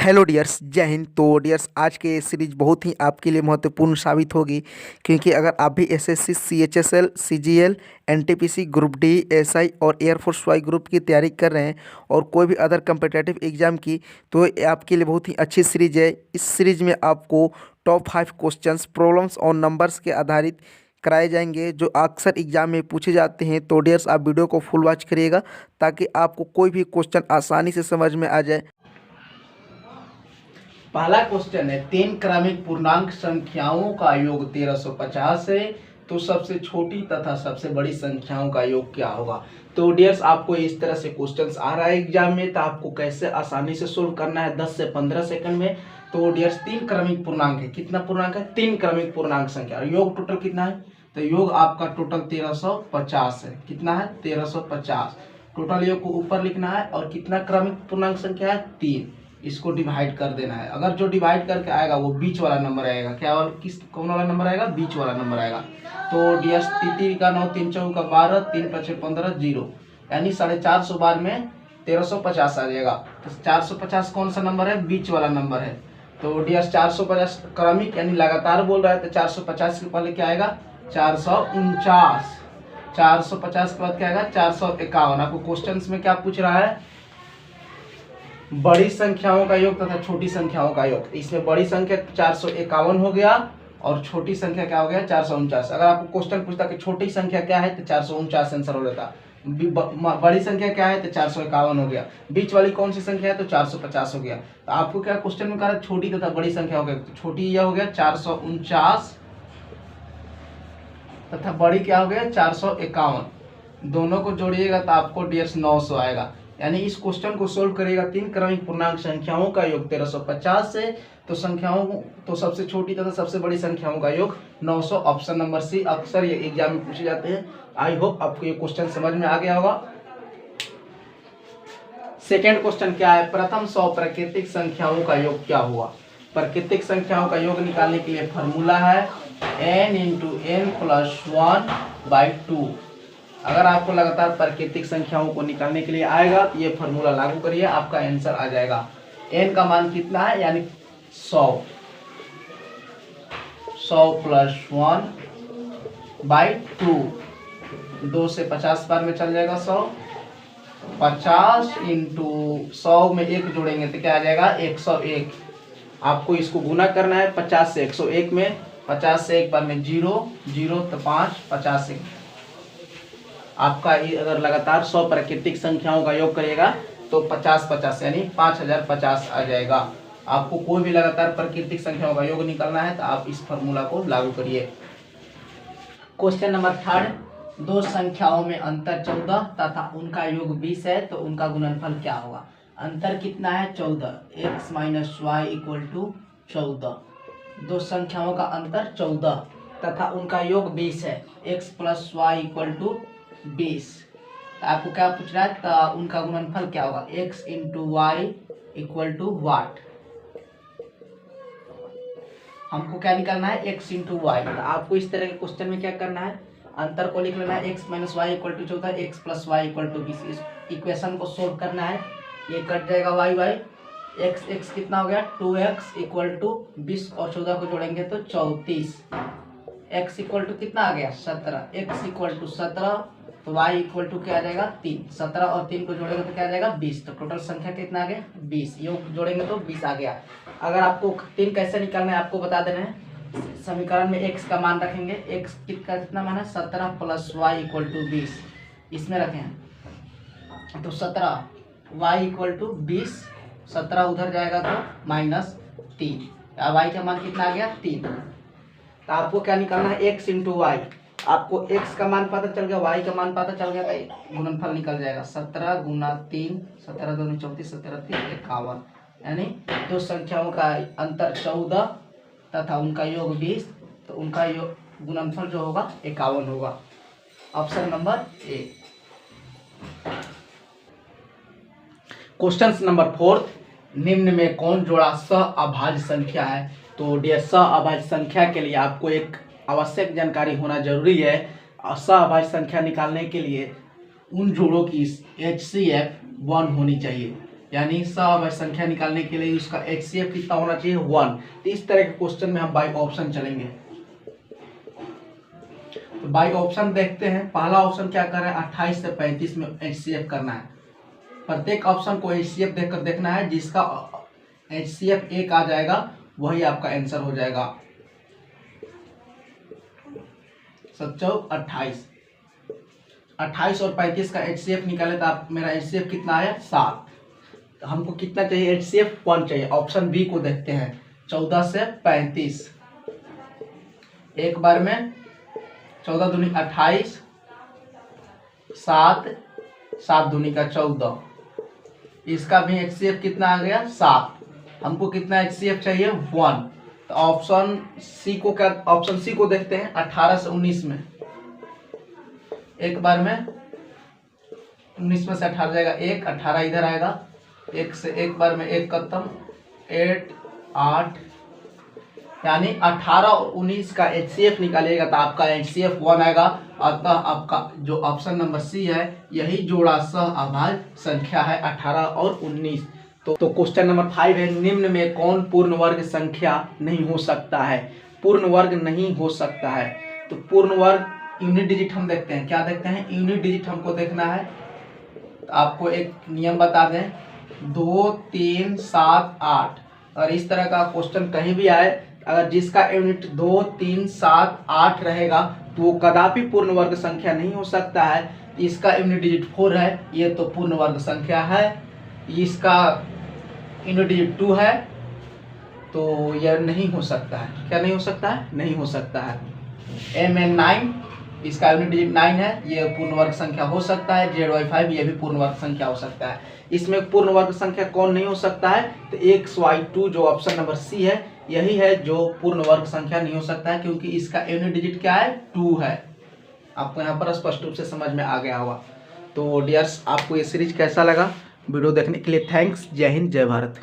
Hello dears, जय हिंद। तो dears, आज के ये सीरीज बहुत ही आपके लिए महत्वपूर्ण साबित होगी, क्योंकि अगर आप भी SSC, CHSL, CGL, NTPC, group D, SI और एयरफोर्स वाई ग्रुप की तैयारी कर रहे हैं और कोई भी अदर कम्पिटेटिव एग्जाम की, तो ये आपके लिए बहुत ही अच्छी सीरीज है। इस सीरीज में आपको टॉप 5 क्वेश्चंस प्रॉब्लम्स और नंबर्स के आधारित कराए जाएंगे, जो अक्सर एग्जाम में पूछे जाते हैं। तो डियर्स, आप वीडियो को फुल वॉच करिएगा ताकि आपको कोई भी क्वेश्चन आसानी से समझ में आ जाए। पहला क्वेश्चन है, तीन क्रमिक पूर्णांक संख्याओं का योग 1350 है, तो सबसे छोटी तथा सबसे बड़ी संख्याओं का योग क्या होगा। तो डियर्स, आपको इस तरह से क्वेश्चंस आ रहा है एग्जाम में, तो आपको कैसे आसानी से सोल्व करना है 10 से 15 सेकंड में। तो डियर्स, तीन क्रमिक पूर्णांक है। कितना पूर्णांक है? तीन क्रमिक पूर्णांक संख्या। योग टोटल कितना है? तो योग आपका टोटल 1350 है। कितना है? 1350। टोटल योग को ऊपर लिखना है और कितना क्रमिक पूर्णांक संख्या है? 3। इसको डिवाइड कर देना है। अगर जो डिवाइड करके आएगा वो बीच वाला नंबर आएगा। क्या वाला? कौन वाला नंबर आएगा? बीच वाला नंबर आएगा। तो डियर्स, 3 का 9, 3 चौक का 12, 3 5 15, 0, यानी 450 बार में 1350 आ जाएगा। तो 450 कौन सा नंबर है? बीच वाला नंबर है। तो डियर्स, 450 क्रमिक यानी लगातार बोल रहा है, तो 450 के पहले क्या आएगा? 449। 450 के बाद क्या आएगा? 451। आपको क्वेश्चन में क्या पूछ रहा है? बड़ी संख्याओं का योग तथा छोटी संख्याओं का योग। इसमें बड़ी संख्या 451 हो गया और छोटी संख्या क्या हो गया? 449। अगर आपको क्वेश्चन पूछता कि छोटी संख्या क्या है, तो 449 आंसर हो जाता। बड़ी संख्या क्या है, तो 451 हो गया। बीच वाली कौन सी संख्या है, तो 450 हो गया। तो आपको क्या क्वेश्चन में कहा? छोटी तथा बड़ी संख्या हो गया। तो छोटी यह हो गया 449 तथा बड़ी क्या हो गया? 451। दोनों को जोड़िएगा तो आपको डियर्स 900 आएगा। यानी इस क्वेश्चन को सोल्व करेगा, तीन क्रमिक पूर्णांक संख्याओं का योग 1350 से, तो सबसे छोटी तथा सबसे बड़ी संख्याओं का योग 900। Option number C. अक्सर ये एग्जाम में पूछे जाते हैं। आई होप आपको ये क्वेश्चन समझ में आ गया होगा। सेकेंड क्वेश्चन क्या है? प्रथम 100 प्राकृतिक संख्याओं का योग क्या हुआ। प्राकृतिक संख्याओं का योग निकालने के लिए फॉर्मूला है n × n + 1/2। अगर आपको लगातार प्राकृतिक संख्याओं को निकालने के लिए आएगा तो ये फॉर्मूला लागू करिए, आपका आंसर आ जाएगा। n का मान कितना है? यानी 100। 100 + 1/2। 2 से 50 बार में चल जाएगा 100। 50 × 100 में 1 जोड़ेंगे तो क्या आ जाएगा? 101। आपको इसको गुना करना है 50 से 101 में। 50 से 1 बार में 0, 0 तो 5, 50 से आपका अगर लगातार 100 प्राकृतिक संख्याओं का योग करिएगा तो 50-50 यानी 5050 आ जाएगा। आपको कोई भी लगातार प्राकृतिक संख्याओं का योग निकालना है तो आप इस फॉर्मूला को लागू करिए। क्वेश्चन नंबर 3, दो संख्याओं में अंतर 14 तथा उनका योग 20 है, तो उनका गुणनफल क्या होगा। अंतर कितना है? 14। x - y = 14। दो संख्याओं का अंतर 14 तथा उनका योग 20 है। x + y = 20। तो आपको क्या पूछ रहा है? तो उनका गुणनफल क्या होगा? x × y = वाट। हमको क्या निकालना है? x × y। तो आपको इस तरह के क्वेश्चन में क्या करना है? अंतर को लिख लेना है। x - y = 14, x + y = 20। इस इक्वेशन को सोल्व करना है। ये कट जाएगा y x कितना हो गया? 2x = 20 और 14 को जोड़ेंगे तो 34। x = कितना आ गया? 17। x = 17 तो y = क्या आ जाएगा? 3। 17 और 3 को जोड़ेंगे तो क्या आ जाएगा? 20। तो टोटल संख्या कितना आ गया? 20। योग जोड़ेंगे तो 20 आ गया। अगर आपको 3 कैसे निकालना है आपको बता देना है। समीकरण में x का मान रखेंगे। x कितना मान है? 17 + y = 20। इसमें रखें तो 17, y = 20। 17 उधर जाएगा तो -3। अब y का मान कितना आ गया? 3। तो आपको क्या निकालना है? x × y। आपको x का मान पता चल गया, y का मान पता चल गया, तो गुणनफल निकल जाएगा। 17 × 3, 17 × 2 = 34, 17 × 3 = 51। यानी दो संख्याओं का अंतर 14 तथा उनका योग 20, तो उनका योग गुणनफल जो होगा 51 होगा। Option number A. Question number 4, निम्न में कौन जोड़ा सअभाज्य संख्या है। तो डियर, सअभाज्य संख्या के लिए आपको एक आवश्यक जानकारी होना जरूरी है। सअभाज्य संख्या निकालने के लिए उन जोड़ों की HCF 1 होनी चाहिए। यानी सह संख्या निकालने के लिए उसका HCF कितना होना चाहिए 1। तो इस तरह के क्वेश्चन में हम बाई ऑप्शन चलेंगे। तो बाई ऑप्शन देखते हैं। पहला ऑप्शन क्या कर रहा है, 28 से 35 में HCF करना है। प्रत्येक ऑप्शन को HCF देखकर देखना है, जिसका HCF 1 आ जाएगा वही आपका आंसर हो जाएगा। 28 और 35 का HCF निकाले तो आप मेरा HCF कितना आया 7। तो हमको कितना चाहिए HCF 1 चाहिए। ऑप्शन बी को देखते हैं। 14 से 35 एक बार में 14 दूनी 28, 7 दूनी का 14, इसका भी HCF कितना आ गया 7। हमको कितना HCF चाहिए 1। तो ऑप्शन सी को देखते हैं। 18 से 19 में एक बार में 19 में से 18 जाएगा 1, 18 इधर आएगा, 1 से एक बार में 1 खत्म, 8 8, यानी 18 और 19 का HCF निकालिएगा तो आपका HCF 1 आएगा। अतः आपका जो ऑप्शन नंबर सी है यही जोड़ा सह अभाज्य संख्या है 18 और 19। तो क्वेश्चन नंबर 5 है, निम्न में कौन पूर्ण वर्ग संख्या नहीं हो सकता है। पूर्ण वर्ग नहीं हो सकता है। तो पूर्ण वर्ग यूनिट डिजिट हम देखते हैं। क्या देखते हैं, यूनिट डिजिट हमको देखना है। तो आपको एक नियम बता दें, 2 3 7 8। और इस तरह का क्वेश्चन कहीं भी आए, अगर जिसका यूनिट 2 3 7 8 रहेगा तो वो कदापि पूर्ण वर्ग संख्या नहीं हो सकता है। इसका यूनिट डिजिट 4 है, ये तो पूर्ण वर्ग संख्या है। इसका यूनिट डिजिट 2 है, तो यह नहीं हो सकता है। क्या नहीं हो सकता है, नहीं हो सकता है। MN9, इसका यूनिट डिजिट 9 है, ये पूर्ण वर्ग संख्या हो सकता है। ZY5, ये भी पूर्ण वर्ग संख्या हो सकता है। इसमें पूर्ण वर्ग संख्या कौन नहीं हो सकता है, तो XY2 जो ऑप्शन नंबर सी है यही है जो पूर्ण वर्ग संख्या नहीं हो सकता है, क्योंकि इसका यूनिट डिजिट क्या है 2 है। आपको यहाँ पर स्पष्ट रूप से समझ में आ गया होगा। तो डियर्स, आपको ये सीरीज कैसा लगा, वीडियो देखने के लिए थैंक्स। जय हिंद, जय भारत।